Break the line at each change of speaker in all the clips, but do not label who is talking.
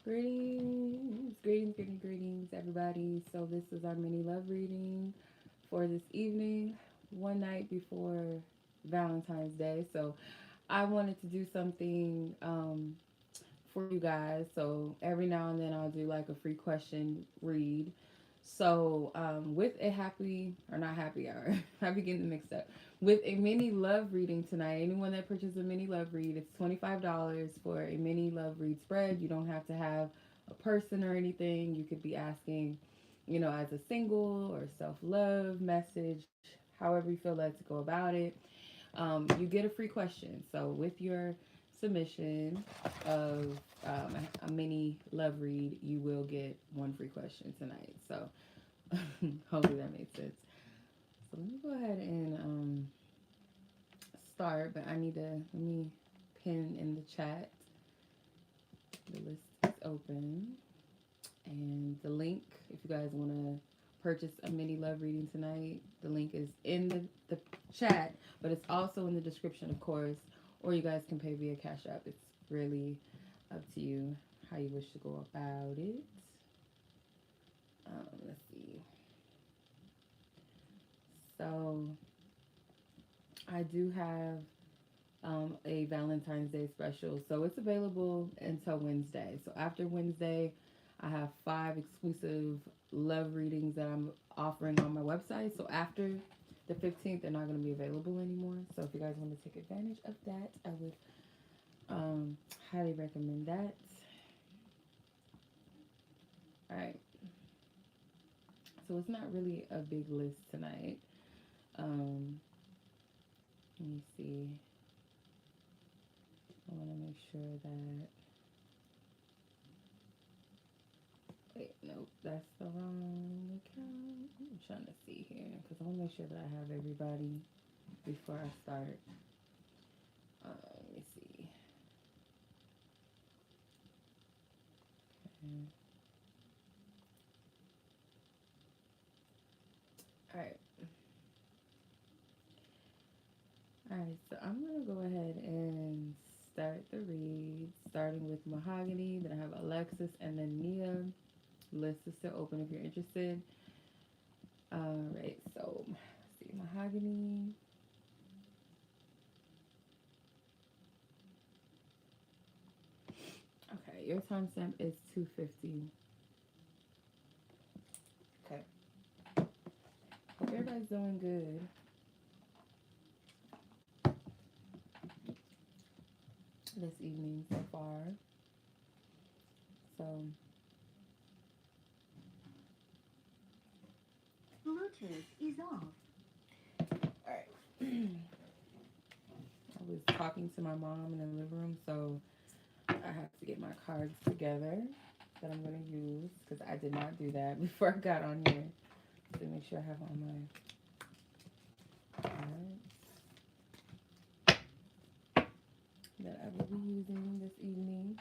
Greetings, greetings, greetings, greetings, everybody. So this is our mini love reading for this evening, one night before Valentine's Day. So I wanted to do something for you guys. So every now and then I'll do like a free question read. So with a happy or not happy hour, I be getting mixed up. With a mini love reading tonight, anyone that purchases a mini love read, it's $25 for a mini love read spread. You don't have to have a person or anything. You could be asking, as a single or self love message, however you feel led to go about it. You get a free question. So with your submission of a mini love read, you will get one free question tonight. So hopefully that made sense. So let me go ahead and start, but I need to let me pin in the chat. The list is open, and the link, if you guys want to purchase a mini love reading tonight, the link is in the chat, but it's also in the description, of course, or you guys can pay via Cash App. It's really up to you how you wish to go about it. Let's see. So I do have a Valentine's Day special. So it's available until Wednesday. So after Wednesday, I have 5 exclusive love readings that I'm offering on my website. So after the 15th, they're not going to be available anymore. So if you guys want to take advantage of that, I would highly recommend that. All right. So it's not really a big list tonight. Let me see. I want to make sure that. Wait, nope, that's the wrong account. I'm trying to see here because I want to make sure that I have everybody before I start. Let me see. Okay. All right. All right, so I'm going to go ahead and start the read, starting with Mahogany. Then I have Alexis and then Nia. The list is still open if you're interested. All right, so let's see, Mahogany. Okay, your timestamp is 2:50. Okay. Hope everybody's doing good. This evening so far. So
Bluetooth is off.
alright. I was talking to my mom in the living room, so I have to get my cards together that I'm gonna use because I did not do that before I got on here. To make sure I have all my cards that I will be using this evening.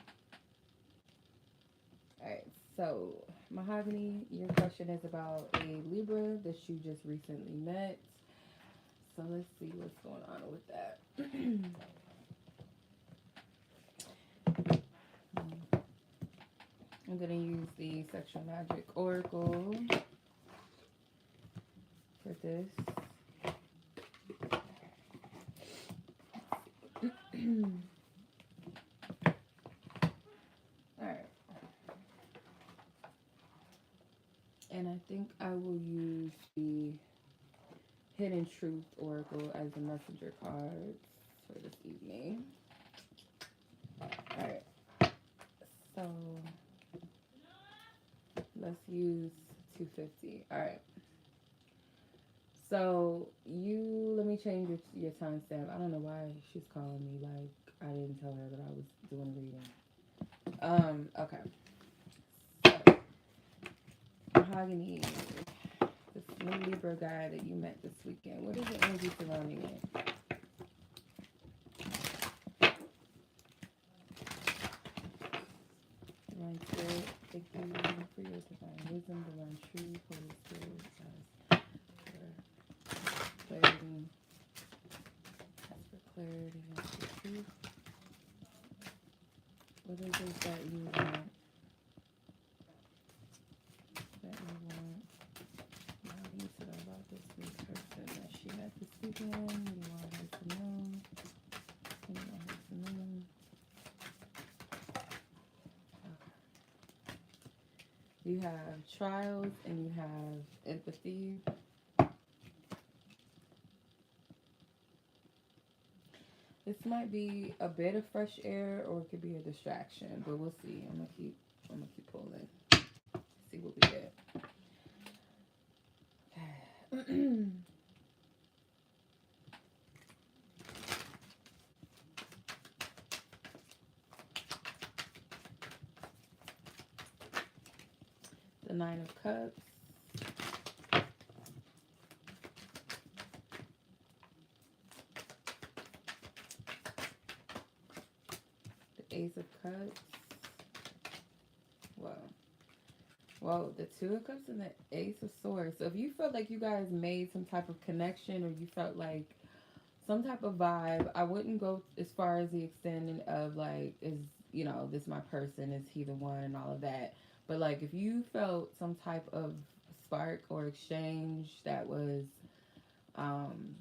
Alright, so Mahogany, your question is about a Libra that you just recently met. So let's see what's going on with that. I'm going to use the Sexual Magic Oracle for this. Alright. And I think I will use the Hidden Truth Oracle as the messenger cards for this evening. Alright. So let's use 250. Alright. So let me change your timestamp. I don't know why she's calling me. Like, I didn't tell her that I was doing reading. Okay. So, Mahogany, this new Libra guy that you met this weekend, what is the energy surrounding it? Divine Spirit, thank you for your divine wisdom, divine truth, Holy Spirit, clarity. Ask for clarity, ask for truth. What is it that you want again? What do you want her to know? What do you want her to know? You have trials and you have empathy. This might be a bit of fresh air or it could be a distraction, but we'll see. I'm gonna keep pulling. See what we get. The Nine of Cups. The Ace of Cups. Whoa. Well, the Two of Cups and the Ace of Swords. So if you felt like you guys made some type of connection or you felt like some type of vibe, I wouldn't go as far as the extent of like, is, you know, this my person, is he the one, and all of that. But like, if you felt some type of spark or exchange that was, um,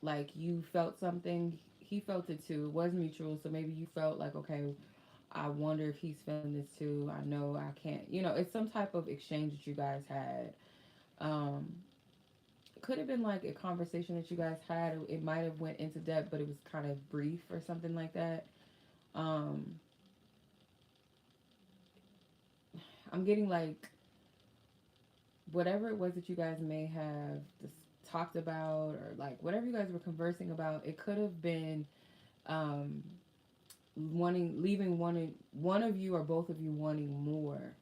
like you felt something, he felt it too. It was mutual. So maybe you felt like, okay, I wonder if he's feeling this too. I know I can't, you know, it's some type of exchange that you guys had. Um, it could have been like a conversation that you guys had. It might have went into depth, but it was kind of brief or something like that. Um, I'm getting like whatever it was that you guys may have just talked about, or like whatever you guys were conversing about, it could have been um, leaving one of you or both of you wanting more.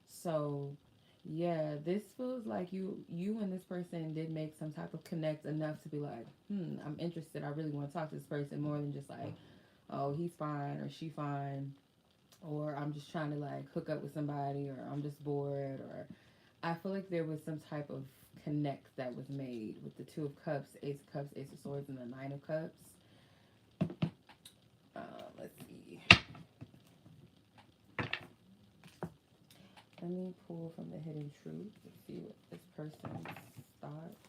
So yeah, this feels like you and this person did make some type of connect enough to be like, I'm interested. I really want to talk to this person more than just like, oh, he's fine or she fine, or I'm just trying to like hook up with somebody, or I'm just bored, or I feel like there was some type of connect that was made with the Two of Cups, Ace of Cups, Ace of Swords, and the Nine of Cups. Let's see. Let me pull from the Hidden Truth to see what this person's thoughts.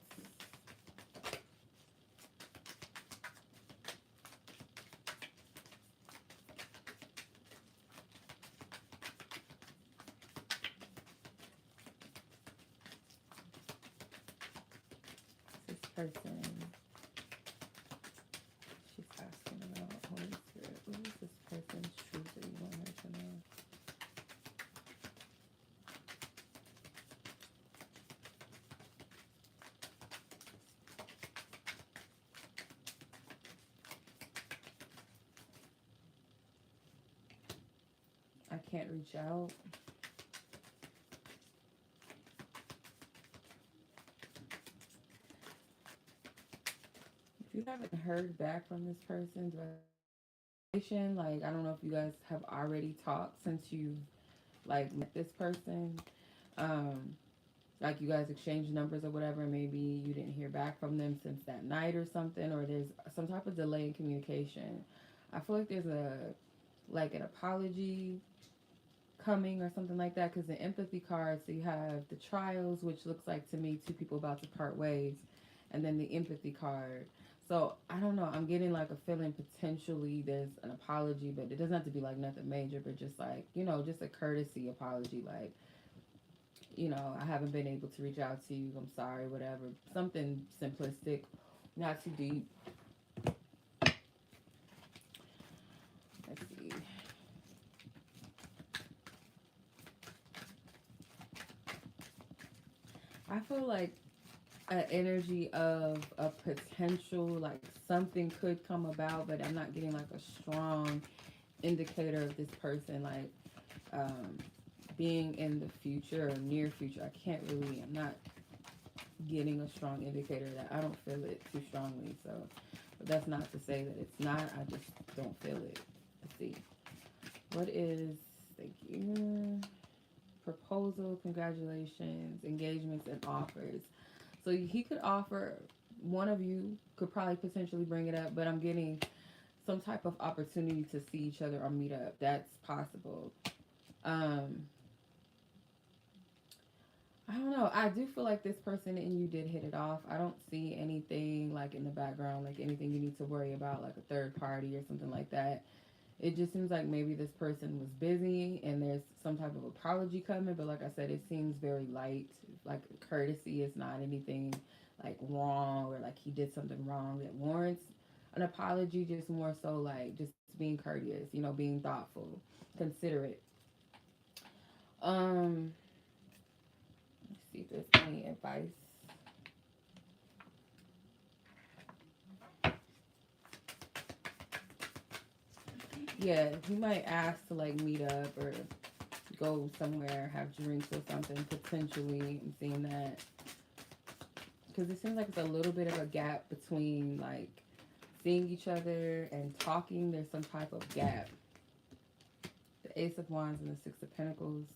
This person, she's asking about Holy Spirit. What is this person's truth that you want her to know? I can't reach out. If you haven't heard back from this person's relation, like I don't know if you guys have already talked since you've like met this person. Um, like you guys exchanged numbers or whatever, and maybe you didn't hear back from them since that night or something, or there's some type of delay in communication. I feel like there's an apology coming or something like that, because the empathy card, so you have the trials, which looks like to me two people about to part ways, and then the empathy card. So I don't know, I'm getting like a feeling potentially there's an apology, but it doesn't have to be like nothing major, but just like, you know, just a courtesy apology, like, you know, I haven't been able to reach out to you, I'm sorry, whatever, something simplistic, not too deep. Let's see. I feel like an energy of a potential, like something could come about, but I'm not getting like a strong indicator of this person, like um, being in the future or near future. I can't really, I'm not getting a strong indicator of that. I don't feel it too strongly. So, but that's not to say that it's not, I just don't feel it. Let's see. What is, thank you, proposal, congratulations, engagements, and offers. So he could offer, one of you could probably potentially bring it up, but I'm getting some type of opportunity to see each other or meet up. That's possible. Um, I don't know. I do feel like this person and you did hit it off. I don't see anything like in the background, like anything you need to worry about, like a third party or something like that. It just seems like maybe this person was busy and there's some type of apology coming, but like I said, it seems very light. Like courtesy is not anything like wrong or like he did something wrong that warrants an apology, just more so like just being courteous, being thoughtful, considerate. Um, let's see if there's any advice. Yeah, he might ask to like meet up or go somewhere, have drinks or something. Potentially, I'm seeing that because it seems like it's a little bit of a gap between like seeing each other and talking. There's some type of gap. The Ace of Wands and the Six of Pentacles.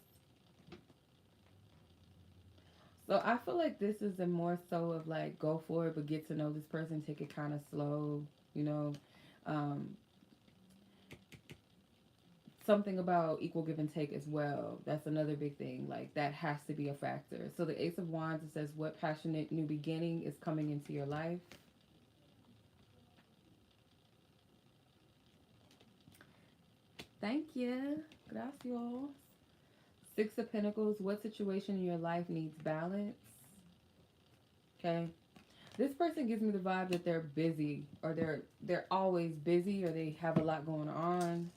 So I feel like this is a more so of like go for it, but get to know this person, take it kind of slow, you know. Um, Something about equal give and take as well. That's another big thing. Like that has to be a factor. So the Ace of Wands, it says, what passionate new beginning is coming into your life? Thank you. Gracias. Six of Pentacles, what situation in your life needs balance? Okay. This person gives me the vibe that they're busy or they're always busy or they have a lot going on.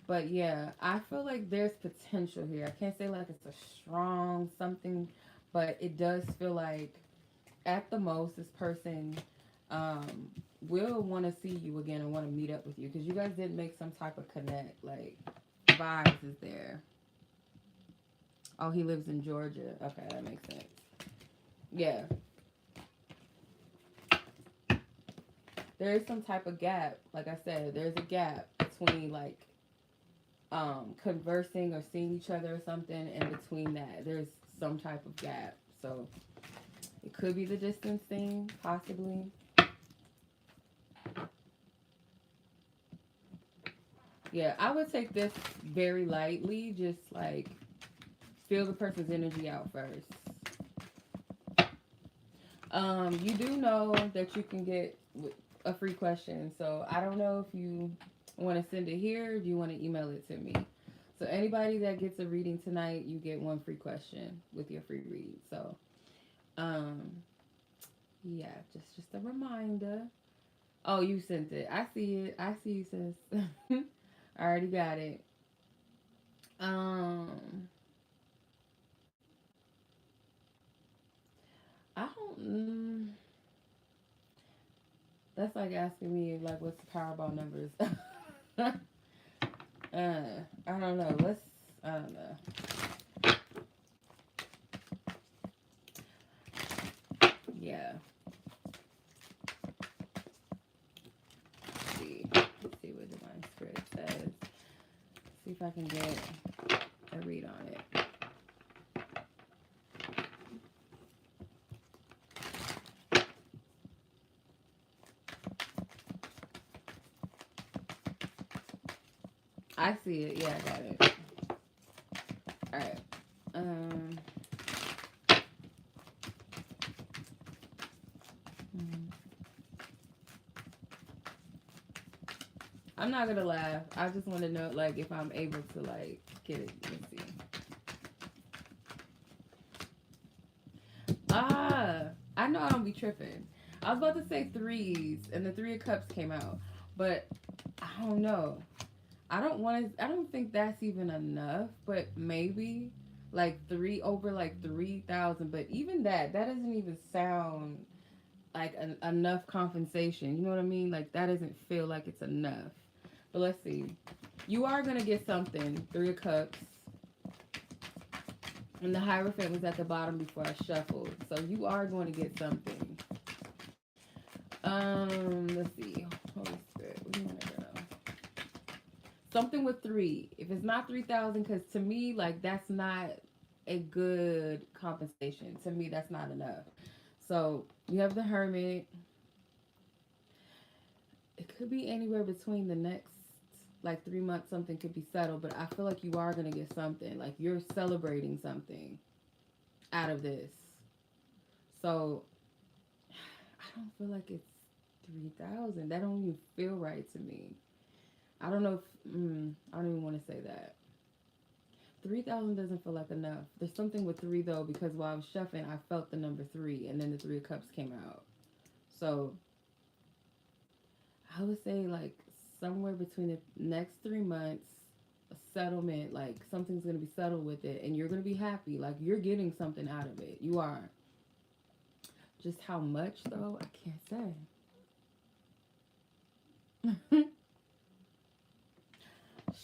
But yeah, I feel like there's potential here. I can't say like it's a strong something, but it does feel like at the most this person um, will want to see you again and want to meet up with you because you guys did make some type of connect. Like vibes is there. Oh, he lives in Georgia. Okay, that makes sense. Yeah, there is some type of gap. Like I said, there's a gap between like conversing or seeing each other or something, and between that there's some type of gap. So it could be the distance thing, possibly. Yeah, I would take this very lightly. Just like feel the person's energy out first. You do know that you can get a free question, so I don't know if you want to send it here or do you want to email it to me. So anybody that gets a reading tonight, you get one free question with your free read. So um yeah, just a reminder. Oh, you sent it. I see it. I see you, sis. I already got it. Um I don't that's like asking me like what's the Powerball numbers. I don't know. I don't know. Yeah. See. Let's see what Divine Spirit says. See if I can get a read on it. I see it. Yeah, I got it. All right. Um. hmm. I'm not gonna laugh. I just want to know, like, if I'm able to, like, get it. Let's see. I know I don't be tripping. I was about to say threes, and the Three of Cups came out, but I don't know. I don't want to. I don't think that's even enough, but maybe like three over like 3,000. But even that doesn't even sound like enough compensation. You know what I mean? Like that doesn't feel like it's enough. But let's see. You are gonna get something. Three of Cups. And the Hierophant was at the bottom before I shuffled. So you are going to get something. Let's see. Holy Spirit, what do you want to know? Something with three. If it's not 3,000, because to me, like that's not a good compensation. To me, that's not enough. So you have the Hermit. It could be anywhere between the next. like 3 months something could be settled, but I feel like you are gonna get something. Like you're celebrating something out of this. So I don't feel like it's 3,000. That don't even feel right to me. I don't know if I don't even want to say that. 3,000 doesn't feel like enough. There's something with three though, because while I was shuffling, I felt the number three, and then the Three of Cups came out. So I would say like somewhere between the next 3 months, a settlement, like something's gonna be settled with it, and you're gonna be happy. Like you're getting something out of it. You are. Just how much though, I can't say.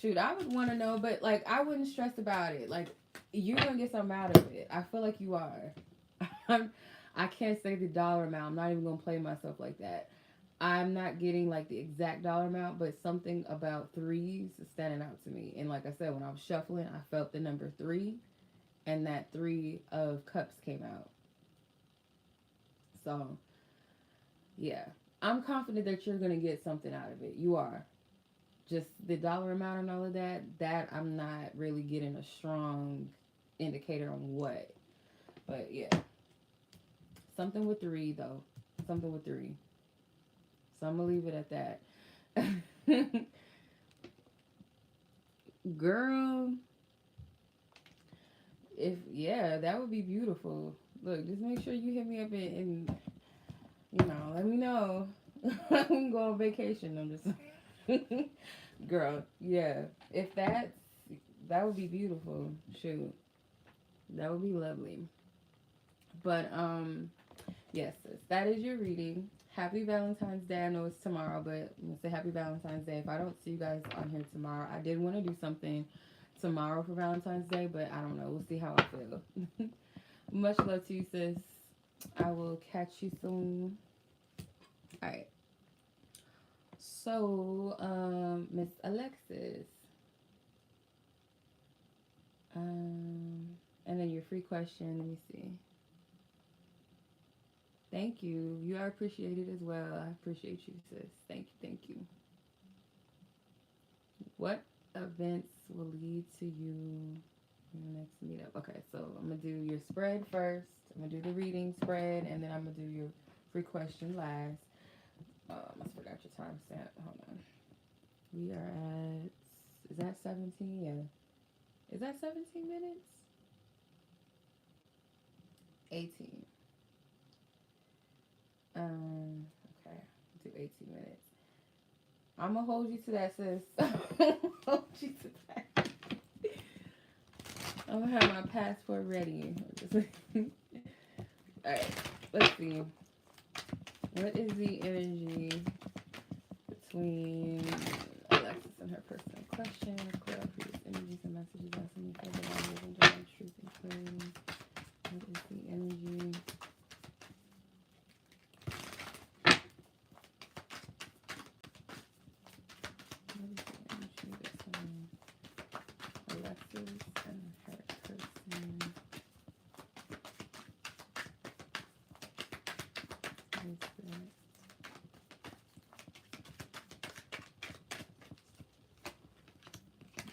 Shoot, I would want to know, but like I wouldn't stress about it. Like you're gonna get something out of it. I feel like you are. I can't say the dollar amount. I'm not even gonna play myself like that. I'm not getting like the exact dollar amount, but something about threes is standing out to me. And like I said, when I was shuffling, I felt the number three, and that Three of Cups came out. So yeah, I'm confident that you're gonna get something out of it. You are. Just the dollar amount and all of that, that I'm not really getting a strong indicator on what. But yeah, something with three though. Something with three. So I'm gonna leave it at that. Girl, if yeah, that would be beautiful. Look, just make sure you hit me up and let me know. We can go on vacation. I'm just girl, yeah. If that would be beautiful. Shoot. That would be lovely. But yes, sis, that is your reading. Happy Valentine's Day. I know it's tomorrow, but I'm gonna say Happy Valentine's Day. If I don't see you guys on here tomorrow, I did want to do something tomorrow for Valentine's Day, but I don't know. We'll see how I feel. Much love to you, sis. I will catch you soon. All right. So, Miss Alexis, and then your free question. Let me see. Thank you. You are appreciated as well. I appreciate you, sis. Thank you. Thank you. What events will lead to you in your next meetup? Okay, so I'm going to do your spread first. I'm going to do the reading spread, and then I'm going to do your free question last. I forgot your timestamp. Hold on. We are at, is that 17? Yeah. Is that 17 minutes? 18. Okay. Do 18 minutes. I'm gonna hold you to that, sis. Hold you to that. I'm gonna have my passport ready. Alright, let's see. What is the energy between Alexis and her personal question? Clear up these energies and messages asking me for the language and general truth and clarity. What is the energy? What is the energy between Alexis and her person? What is that?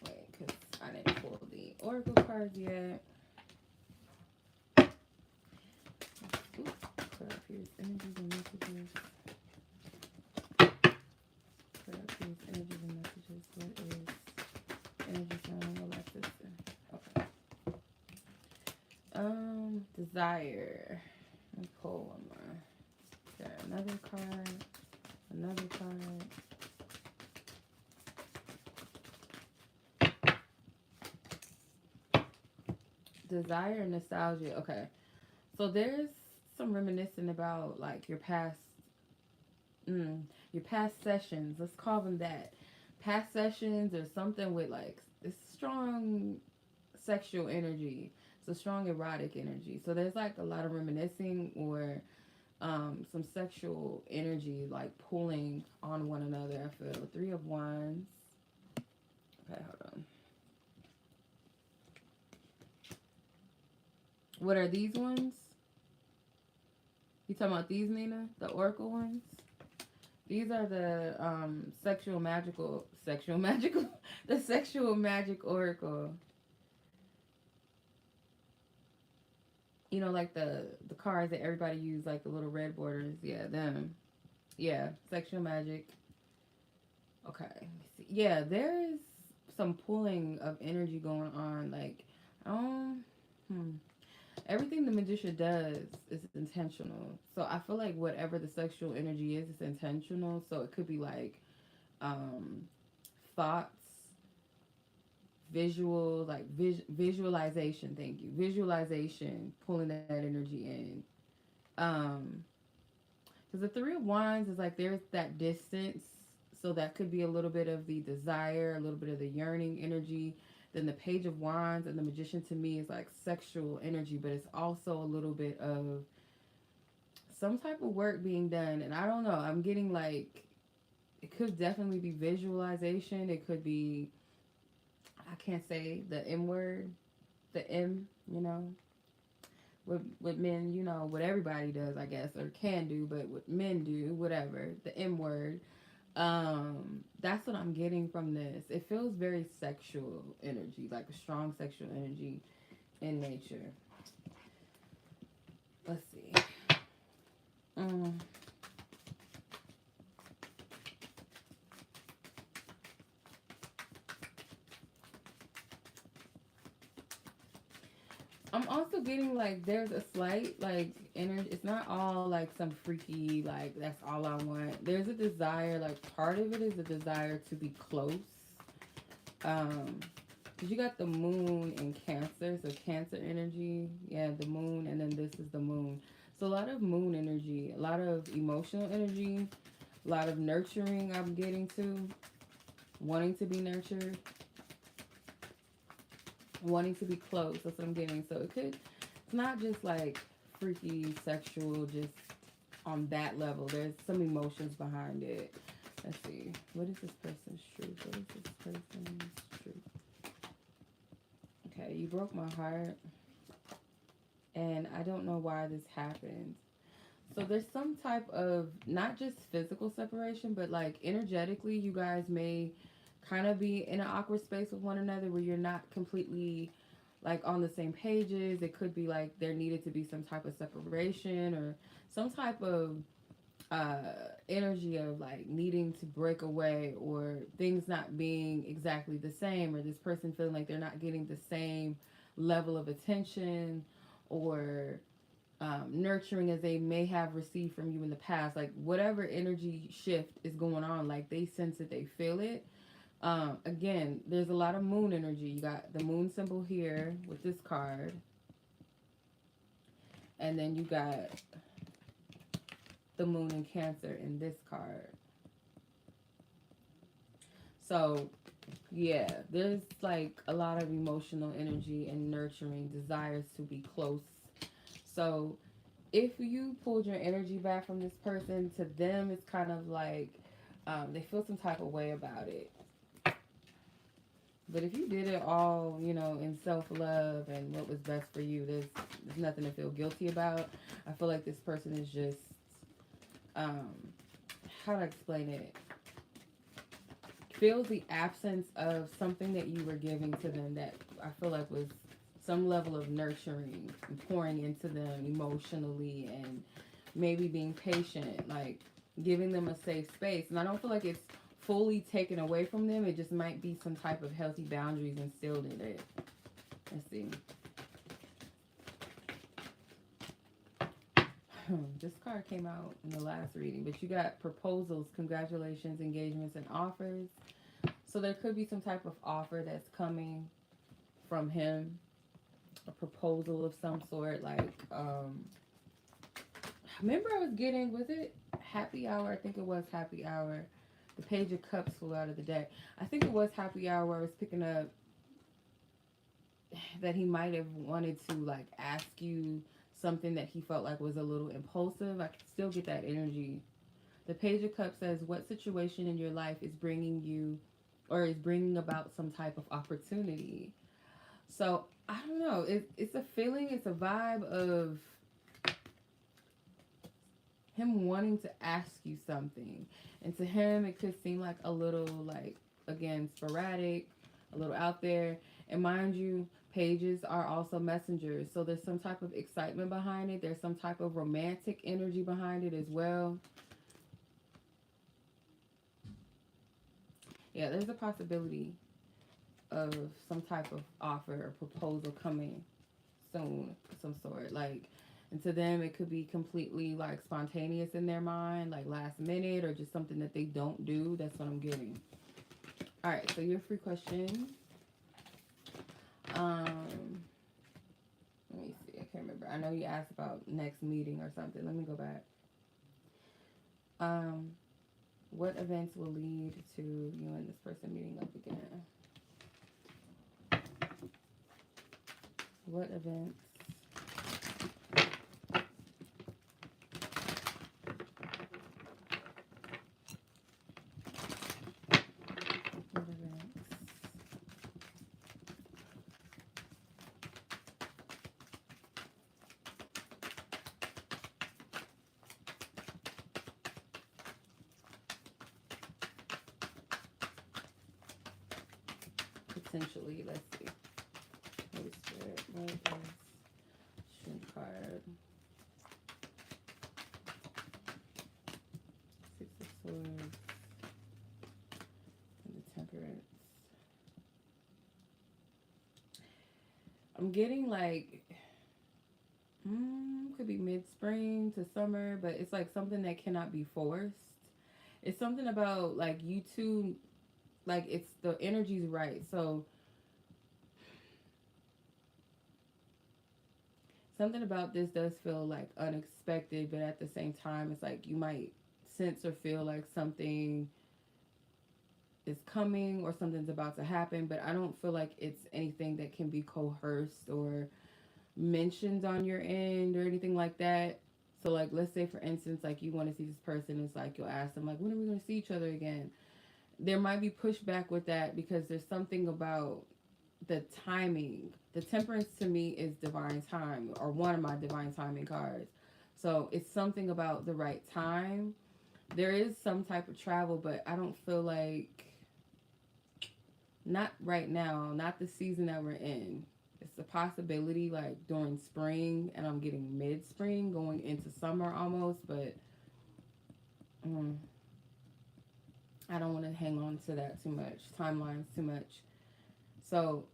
Wait, because I didn't pull the oracle cards yet. Oops, clear up here's energies and messages. Clear up here's energies and messages. What is energy surrounding Alexis? Okay. Desire. Let me pull one more. There, another card. Another card. Desire and nostalgia. Okay. So there's some reminiscing about like your past sessions. Let's call them that. Past sessions or something with like this strong sexual energy. So strong erotic energy. So there's like a lot of reminiscing or some sexual energy like pulling on one another. I feel Three of Wands. Okay, hold on. What are these ones? You talking about these, Nina? The oracle ones? These are the sexual magical, the sexual magic oracle. You know, like the cards that everybody use, like the little red borders. Yeah, them. Yeah, sexual magic. Okay, let me see. Yeah, there is some pulling of energy going on. Like, um, hmm. Everything the magician does is intentional. So I feel like whatever the sexual energy is, it's intentional. So it could be like um, thoughts, visual, like visualization. Thank you, visualization, pulling that energy in. Um, because the Three of Wands is like there's that distance, so that could be a little bit of the desire, a little bit of the yearning energy. Then the Page of Wands and the Magician to me is like sexual energy, but it's also a little bit of some type of work being done. And I don't know, I'm getting like it could definitely be visualization. It could be, I can't say the M word, the M, you know, with men, you know, what everybody does, I guess, or can do, but what men do, whatever, the M word. That's what I'm getting from this. It feels very sexual energy, like a strong sexual energy in nature. Let's see. Um, I'm also getting like there's a slight like energy. It's not all like some freaky like that's all I want. There's a desire. Like part of it is a desire to be close. Um, because you got the moon in Cancer, so Cancer energy. Yeah, the moon, and then this is the moon. So a lot of moon energy, a lot of emotional energy, a lot of nurturing. I'm getting to wanting to be nurtured, wanting to be close. That's what I'm getting. So it could, it's not just like freaky sexual, just on that level. There's some emotions behind it. Let's see. What is this person's truth? What is this person's truth? Okay, you broke my heart, and I don't know why this happened. So there's some type of not just physical separation, but like energetically, you guys may kind of be in an awkward space with one another where you're not completely like on the same pages. It could be like there needed to be some type of separation or some type of uh energy of like needing to break away or things not being exactly the same or this person feeling like they're not getting the same level of attention or nurturing as they may have received from you in the past. Like whatever energy shift is going on, like they sense it, they feel it. Again, there's a lot of moon energy. You got the moon symbol here with this card, and then you got the moon in Cancer in this card. So, yeah, there's like a lot of emotional energy and nurturing, desires to be close. So, if you pulled your energy back from this person, to them, it's kind of like they feel some type of way about it. But if you did it all, you know, in self-love and what was best for you, there's nothing to feel guilty about. I feel like this person is just, um, how to explain it? Feels the absence of something that you were giving to them that I feel like was some level of nurturing and pouring into them emotionally and maybe being patient, like giving them a safe space. And I don't feel like it's fully taken away from them. It just might be some type of healthy boundaries instilled in it. Let's see. This card came out in the last reading, but you got proposals, congratulations, engagements, and offers. So there could be some type of offer that's coming from him, a proposal of some sort. Like, remember I was getting, was it happy hour? I think it was happy hour. The Page of Cups flew out of the deck. I think it was happy hour where I was picking up that he might have wanted to like ask you something that he felt like was a little impulsive. I can still get that energy. The Page of Cups says, what situation in your life is bringing you or is bringing about some type of opportunity? So I don't know. It's a feeling, it's a vibe of him wanting to ask you something. And to him, it could seem like a little, like, again, sporadic, a little out there. And mind you, pages are also messengers. So there's some type of excitement behind it. There's some type of romantic energy behind it as well. Yeah, there's a possibility of some type of offer or proposal coming soon, some sort. Like, and to them, it could be completely like spontaneous in their mind, like last minute, or just something that they don't do. That's what I'm getting. All right, so your free question. Let me see. I can't remember. I know you asked about next meeting or something. Let me go back. Um, what events will lead to you and this person meeting up again? What events? What events? Potentially, let's see. Holy Spirit, what is Strength card? Six of Swords and the Temperance. I'm getting like, could be mid-spring to summer, but it's like something that cannot be forced. It's something about like you two, like it's the energy's right. So something about this does feel like unexpected, but at the same time, it's like you might sense or feel like something is coming or something's about to happen, but I don't feel like it's anything that can be coerced or mentioned on your end or anything like that. So like let's say for instance like you want to see this person, it's like you'll ask them like when are we going to see each other again? There might be pushback with that because there's something about the timing. The Temperance to me is divine time, or one of my divine timing cards. So it's something about the right time. There is some type of travel, but I don't feel like, not right now, not the season that we're in. It's a possibility like during spring, and I'm getting mid-spring going into summer almost, but I don't want to hang on to that too much. Timelines too much. So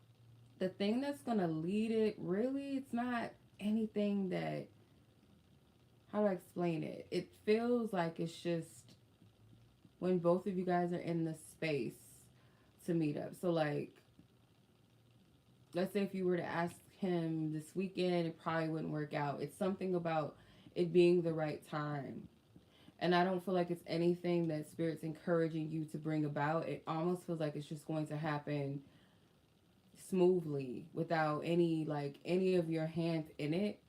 the thing that's going to lead it, really, it's not anything that, how do I explain it? It feels like it's just when both of you guys are in the space to meet up. So like, let's say if you were to ask him this weekend, it probably wouldn't work out. It's something about it being the right time. And I don't feel like it's anything that Spirit's encouraging you to bring about. It almost feels like it's just going to happen smoothly without any of your hands in it.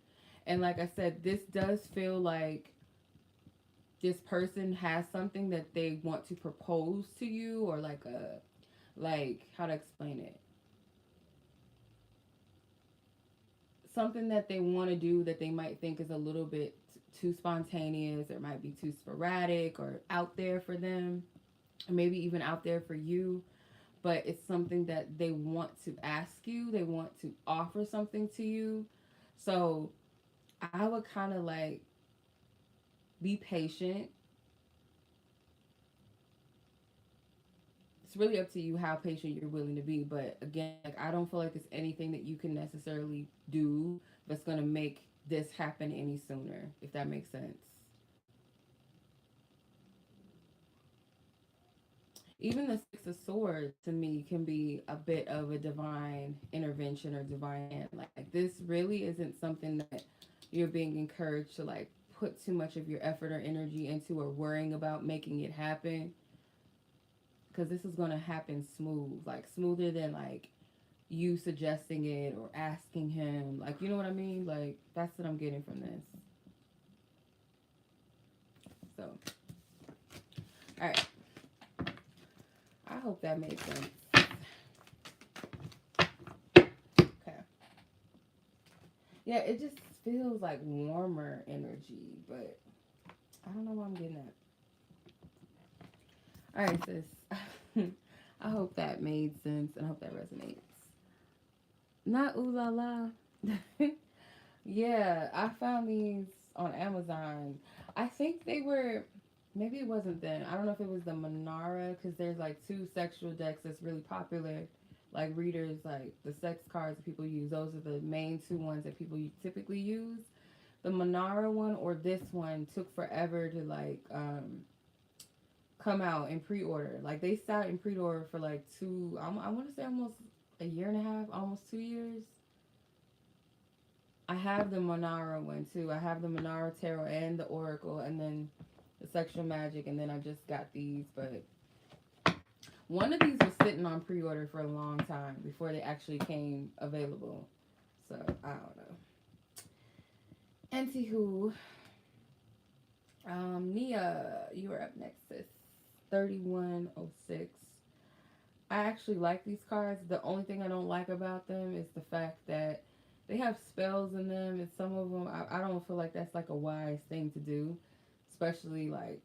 And like I said, this does feel like this person has something that they want to propose to you, or like how to explain it, something that they want to do that they might think is a little bit too spontaneous, or might be too sporadic or out there for them, or maybe even out there for you. But it's something that they want to ask you, they want to offer something to you. So I would kind of like be patient. It's really up to you how patient you're willing to be. But again, like, I don't feel like it's anything that you can necessarily do that's going to make this happen any sooner, if that makes sense. Even the Six of Swords to me can be a bit of a divine intervention or divine hand. Like this really isn't something that you're being encouraged to like put too much of your effort or energy into, or worrying about making it happen, because this is going to happen smooth, like smoother than like you suggesting it or asking him. Like, you know what I mean? Like, that's what I'm getting from this. So, all right. I hope that made sense. Okay. Yeah, it just feels like warmer energy, but I don't know why I'm getting that. All right, sis. I hope that made sense and I hope that resonates. Not ooh la la. Yeah, I found these on Amazon. I think they were, maybe it wasn't then. I don't know if it was the Manara because there's like two sexual decks that's really popular. Like readers, like the sex cards that people use. Those are the main two ones that people typically use. The Manara one or this one took forever to like come out in pre-order. Like they sat in pre-order for like I want to say almost a year and a half, almost 2 years. I have the Monara one too. I have the Monara Tarot and the Oracle, and then the Sexual Magic, and then I just got these. But one of these was sitting on pre-order for a long time before they actually came available. So I don't know. Anywho, Nia, you are up next, sis. 3106. I actually like these cards. The only thing I don't like about them is the fact that they have spells in them, and some of them I don't feel like that's like a wise thing to do, especially like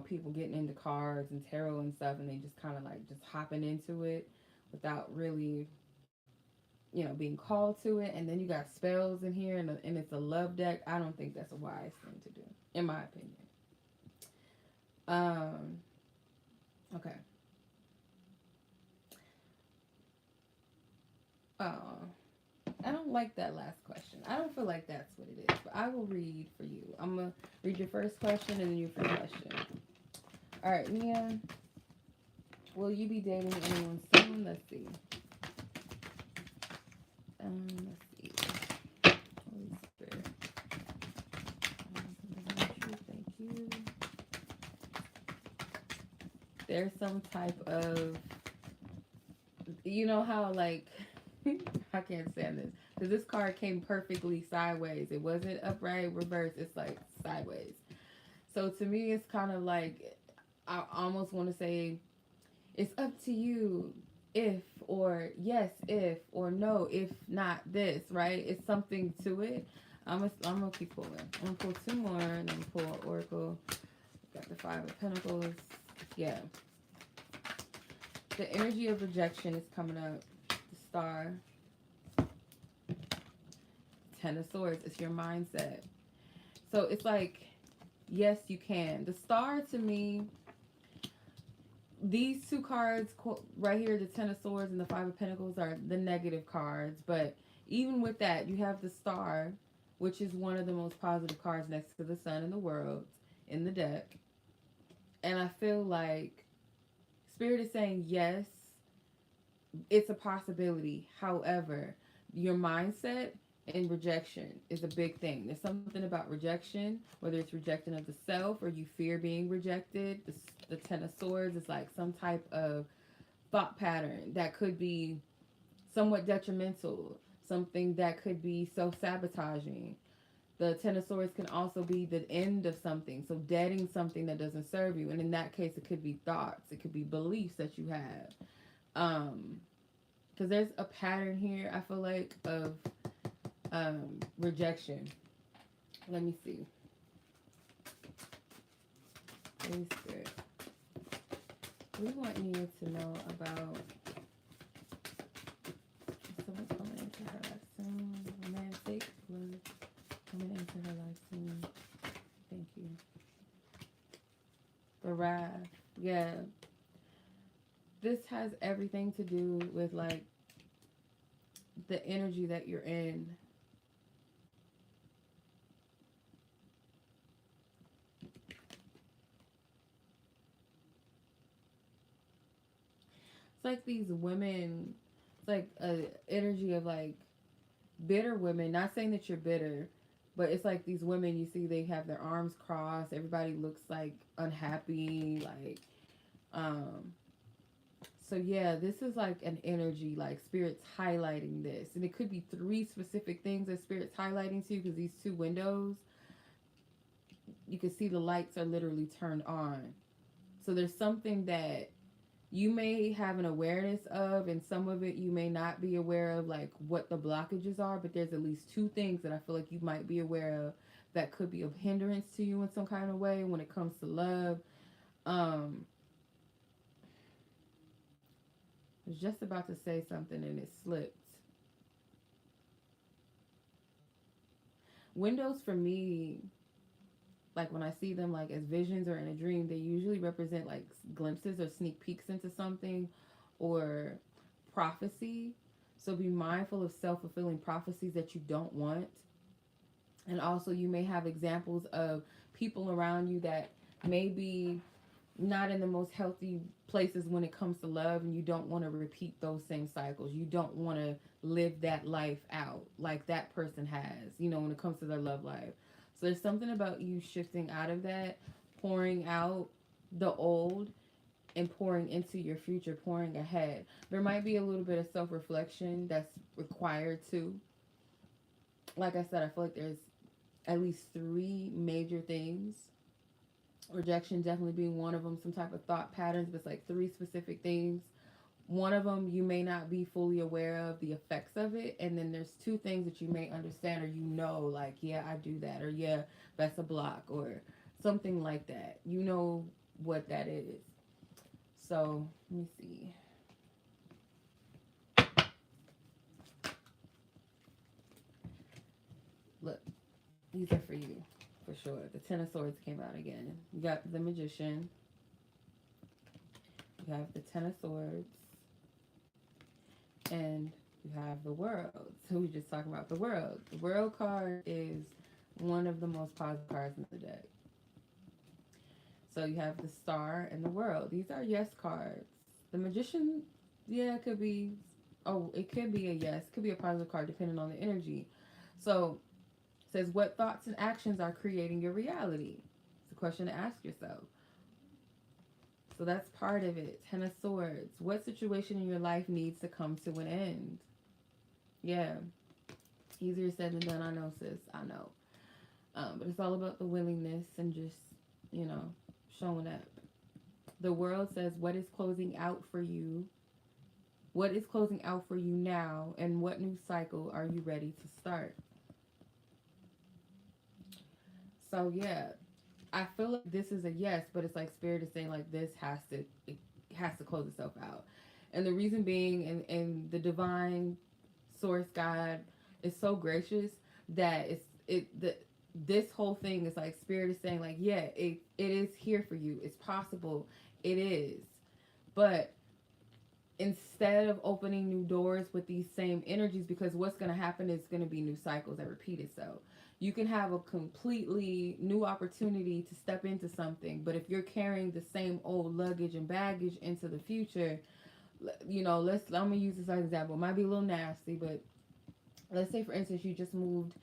people getting into cards and tarot and stuff, and they just kind of like just hopping into it without really being called to it, and then you got spells in here, and it's a love deck. I don't think that's a wise thing to do, in my opinion. Um, okay. Oh, I don't like that last question. I don't feel like that's what it is, but I will read for you. I'm going to read your first question and then your first question. All right, Mia, will you be dating anyone soon? Let's see. Let's see. Holy Spirit. Thank you. There's some type of, how like, I can't stand this. Because this card came perfectly sideways. It wasn't upright, reverse. It's like sideways. So to me, it's kind of like, I almost want to say, it's up to you if, or yes, if, or no, if not this, right? It's something to it. I'm gonna keep pulling. I'm gonna pull two more, and then pull Oracle. Got the Five of Pentacles. Yeah. The energy of rejection is coming up. The Star. Ten of Swords. It's your mindset. So it's like, yes, you can. The Star to me, these two cards right here, the Ten of Swords and the Five of Pentacles, are the negative cards. But even with that, you have the Star, which is one of the most positive cards next to the Sun in the world in the deck. And I feel like Spirit is saying, yes, it's a possibility. However, your mindset and rejection is a big thing. There's something about rejection, whether it's rejection of the self or you fear being rejected. The Ten of Swords is like some type of thought pattern that could be somewhat detrimental, something that could be self-sabotaging. The Ten of Swords can also be the end of something, so deading something that doesn't serve you. And in that case, it could be thoughts, it could be beliefs that you have. Because there's a pattern here, I feel like, of rejection. Let me see. Holy Spirit. We want you to know about someone coming into her life soon. Romantic love coming into her life soon. Thank you. The Wrath. Yeah. This has everything to do with like the energy that you're in. It's like these women, it's like a energy of like bitter women. Not saying that you're bitter, but it's like these women you see, they have their arms crossed. Everybody looks like unhappy, like so yeah, this is like an energy, like Spirit's highlighting this. And it could be three specific things that Spirit's highlighting to you, because these two windows, you can see the lights are literally turned on. So there's something that you may have an awareness of, and some of it you may not be aware of, like what the blockages are, but there's at least two things that I feel like you might be aware of that could be a hindrance to you in some kind of way when it comes to love. Um, I was just about to say something and it slipped. Windows for me, like when I see them like as visions or in a dream, they usually represent like glimpses or sneak peeks into something or prophecy. So be mindful of self-fulfilling prophecies that you don't want. And also you may have examples of people around you that may be not in the most healthy places when it comes to love, and you don't want to repeat those same cycles. You don't want to live that life out like that person has, when it comes to their love life. So there's something about you shifting out of that, pouring out the old and pouring into your future, pouring ahead. There might be a little bit of self-reflection that's required too. Like I said, I feel like there's at least three major things. Rejection definitely being one of them, some type of thought patterns, but it's like three specific things. One of them you may not be fully aware of the effects of it, and then there's two things that you may understand, or like, yeah, I do that, or yeah, that's a block, or something like that. You know what that is. So let me see. Look, these are for you for sure. The Ten of Swords came out again. You got the Magician. You have the Ten of Swords, and you have the World. So we just talking about the World. The World card is one of the most positive cards in the deck. So you have the Star and the World. These are yes cards. The Magician, yeah, it could be. Oh, it could be a yes. It could be a positive card depending on the energy. So it says, what thoughts and actions are creating your reality? It's a question to ask yourself. So that's part of it. Ten of Swords. What situation in your life needs to come to an end? Yeah. Easier said than done, I know, sis. I know. But it's all about the willingness and just, showing up. The World says, what is closing out for you? What is closing out for you now? And what new cycle are you ready to start? So, yeah. I feel like this is a yes, but it's like Spirit is saying like it has to close itself out. And the reason being, and the divine source God is so gracious that this whole thing is like Spirit is saying like, yeah, it is here for you. It's possible. It is. But instead of opening new doors with these same energies, because what's going to happen is going to be new cycles that repeat itself. You can have a completely new opportunity to step into something, but if you're carrying the same old luggage and baggage into the future, I'm gonna use this as an example. It might be a little nasty, but let's say for instance you just moved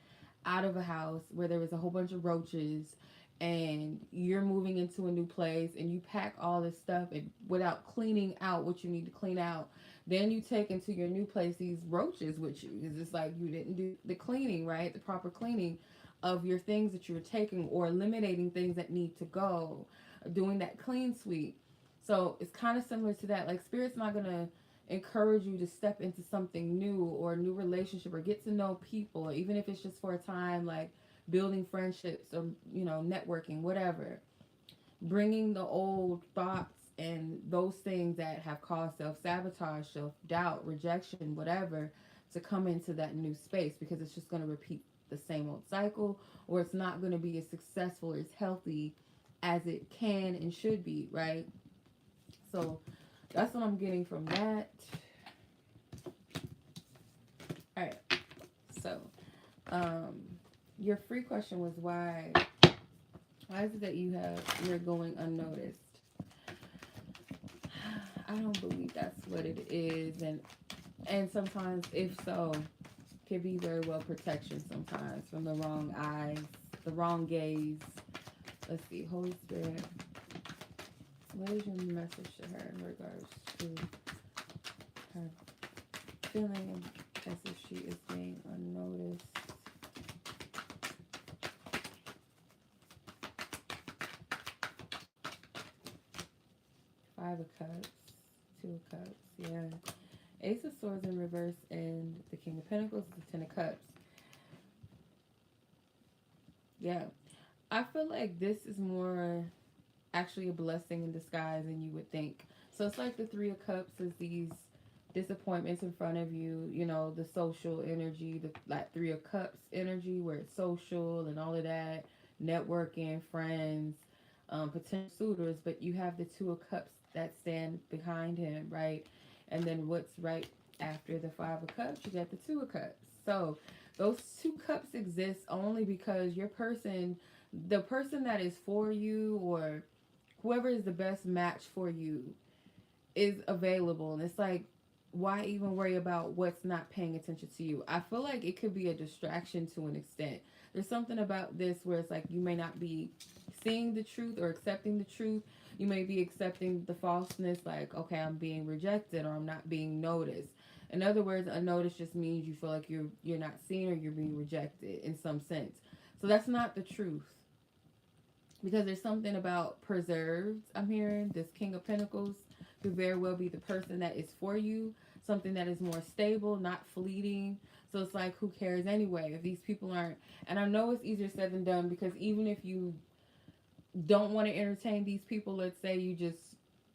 out of a house where there was a whole bunch of roaches, and you're moving into a new place and you pack all this stuff and without cleaning out what you need to clean out, then you take into your new place these roaches with you. It's just like you didn't do the cleaning, right? The proper cleaning of your things that you're taking, or eliminating things that need to go, doing that clean sweep. So it's kind of similar to that. Like Spirit's not going to encourage you to step into something new or a new relationship or get to know people, even if it's just for a time, like building friendships or networking, whatever. Bringing the old thoughts and those things that have caused self-sabotage, self-doubt, rejection, whatever, to come into that new space, because it's just going to repeat the same old cycle, or it's not going to be as successful or as healthy as it can and should be, right? So that's what I'm getting from that. All right. So your free question was why is it that you're going unnoticed? I don't believe that's what it is, and sometimes, if so, could be very well protection sometimes from the wrong eyes, the wrong gaze. Let's see, Holy Spirit, what is your message to her in regards to her feeling as if she is being unnoticed? Five of Cups, Two of Cups, yeah. Ace of Swords in reverse, and the King of Pentacles is the Ten of Cups. Yeah. I feel like this is more actually a blessing in disguise than you would think. So it's like the Three of Cups is these disappointments in front of you, you know, the social energy, the like Three of Cups energy where it's social and all of that, networking, friends, potential suitors, but you have the Two of Cups that stand behind him, right? And then what's right after the Five of Cups, you got the Two of Cups. So those two cups exist only because your person, the person that is for you or whoever is the best match for you is available. And it's like, why even worry about what's not paying attention to you? I feel like it could be a distraction to an extent. There's something about this where it's like you may not be seeing the truth or accepting the truth. You may be accepting the falseness, like, okay, I'm being rejected or I'm not being noticed. In other words, unnoticed just means you feel like you're not seen or you're being rejected in some sense. So that's not the truth because there's something about preserved. I'm hearing this King of Pentacles could very well be the person that is for you, something that is more stable, not fleeting. So it's like, who cares anyway if these people aren't? And I know it's easier said than done because even if you don't want to entertain these people, let's say you just,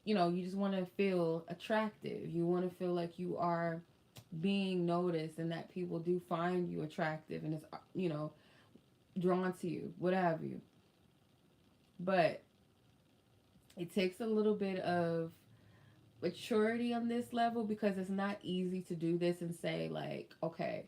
you know, you just want to feel attractive, you want to feel like you are being noticed and that people do find you attractive and it's, you know, drawn to you, what have you. But it takes a little bit of maturity on this level because it's not easy to do this and say like, okay,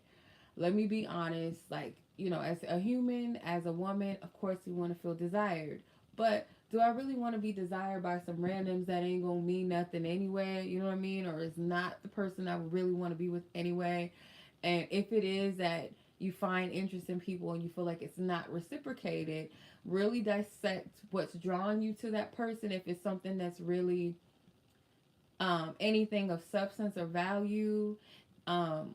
let me be honest, like, you know, as a human, as a woman, of course we want to feel desired, but do I really want to be desired by some randoms that ain't gonna mean nothing anyway? You know what I mean? Or is not the person I would really want to be with anyway? And if it is that you find interest in people and you feel like it's not reciprocated, really dissect what's drawing you to that person. If it's something that's really anything of substance or value, um,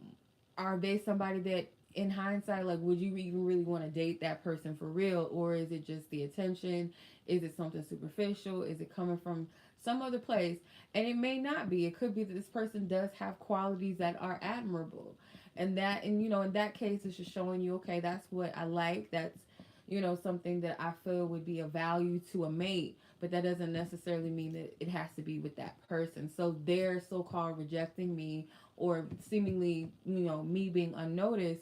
are they somebody that in hindsight, like, would you even really want to date that person for real, or is it just the attention? Is it something superficial? Is it coming from some other place? And it may not be. It could be that this person does have qualities that are admirable, and that, and you know, in that case it's just showing you, okay, that's what I like, that's, you know, something that I feel would be a value to a mate, but that doesn't necessarily mean that it has to be with that person. So their so-called rejecting me or seemingly, you know, me being unnoticed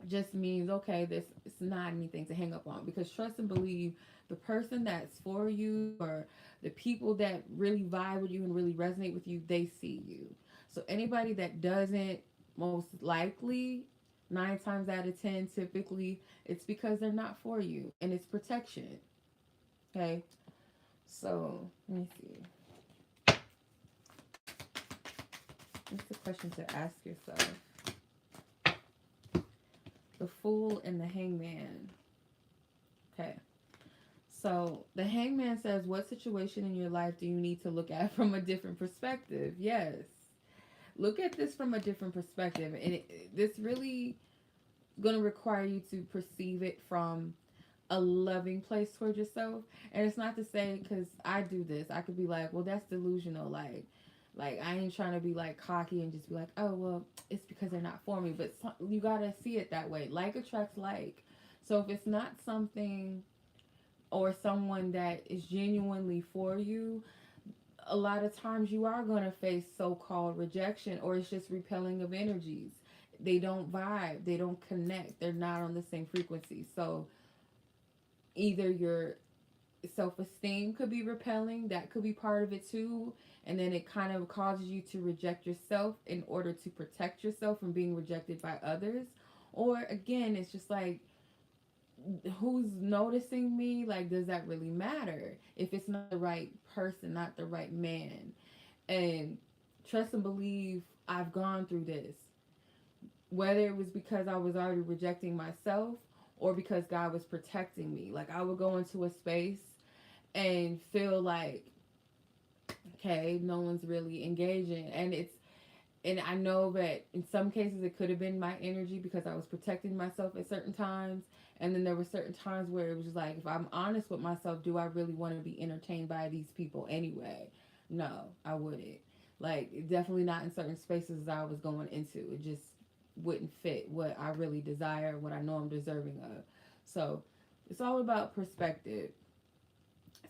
just means, okay, this it's not anything to hang up on, because trust and believe, the person that's for you or the people that really vibe with you and really resonate with you, they see you. So anybody that doesn't, most likely 9 times out of 10 typically it's because they're not for you and it's protection. Okay, so let me see, what's the question to ask yourself? The Fool and the Hangman. Okay. So the Hangman says, what situation in your life do you need to look at from a different perspective? Yes. Look at this from a different perspective. And this really going to require you to perceive it from a loving place towards yourself. And it's not to say, because I do this, I could be like, well, that's delusional. Like I ain't trying to be like cocky and just be like, oh well, it's because they're not for me. But you gotta see it that way. Like attracts like. So if it's not something or someone that is genuinely for you, a lot of times you are gonna face so-called rejection, or it's just repelling of energies. They don't vibe. They don't connect. They're not on the same frequency. So either your self-esteem could be repelling, that could be part of it too, and then it kind of causes you to reject yourself in order to protect yourself from being rejected by others. Or again, it's just like, who's noticing me? Like, does that really matter if it's not the right person, not the right man? And trust and believe, I've gone through this, whether it was because I was already rejecting myself or because God was protecting me. Like, I would go into a space and feel like, okay, no one's really engaging, and I know that in some cases it could have been my energy because I was protecting myself at certain times, and then there were certain times where it was just like, if I'm honest with myself, do I really want to be entertained by these people anyway? No, I wouldn't. Like, definitely not in certain spaces I was going into. It just wouldn't fit what I really desire, what I know I'm deserving of. So it's all about perspective.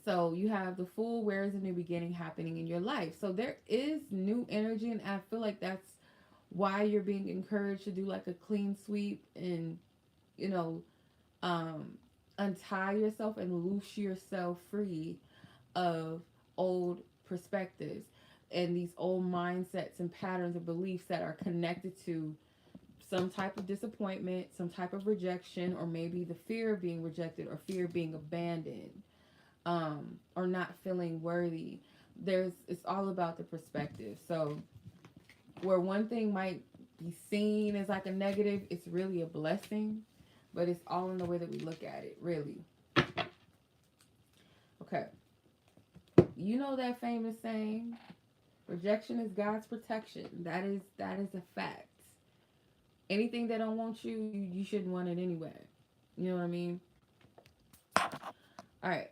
So you have the full where is a new beginning happening in your life. So there is new energy, and I feel like that's why you're being encouraged to do like a clean sweep and, you know, um, untie yourself and loose yourself free of old perspectives and these old mindsets and patterns of beliefs that are connected to some type of disappointment, some type of rejection, or maybe the fear of being rejected or fear of being abandoned, or not feeling worthy. It's all about the perspective. So where one thing might be seen as like a negative, it's really a blessing, but it's all in the way that we look at it, really. Okay. You know that famous saying, rejection is God's protection. That is a fact. Anything that don't want you, you shouldn't want it anyway. You know what I mean? All right.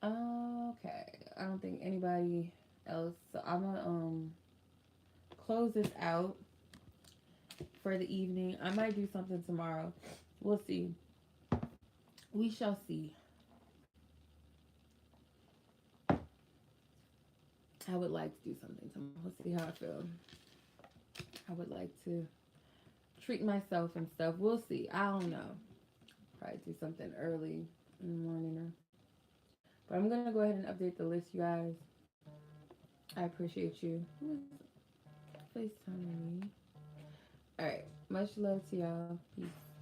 Okay. I don't think anybody else. So I'm gonna close this out for the evening. I might do something tomorrow. We'll see. We shall see. I would like to do something tomorrow. Let's see how I feel. I would like to treat myself and stuff. We'll see. I don't know. Probably do something early in the morning. But I'm gonna go ahead and update the list, you guys. I appreciate you. Who is FaceTiming me? All right. Much love to y'all. Peace.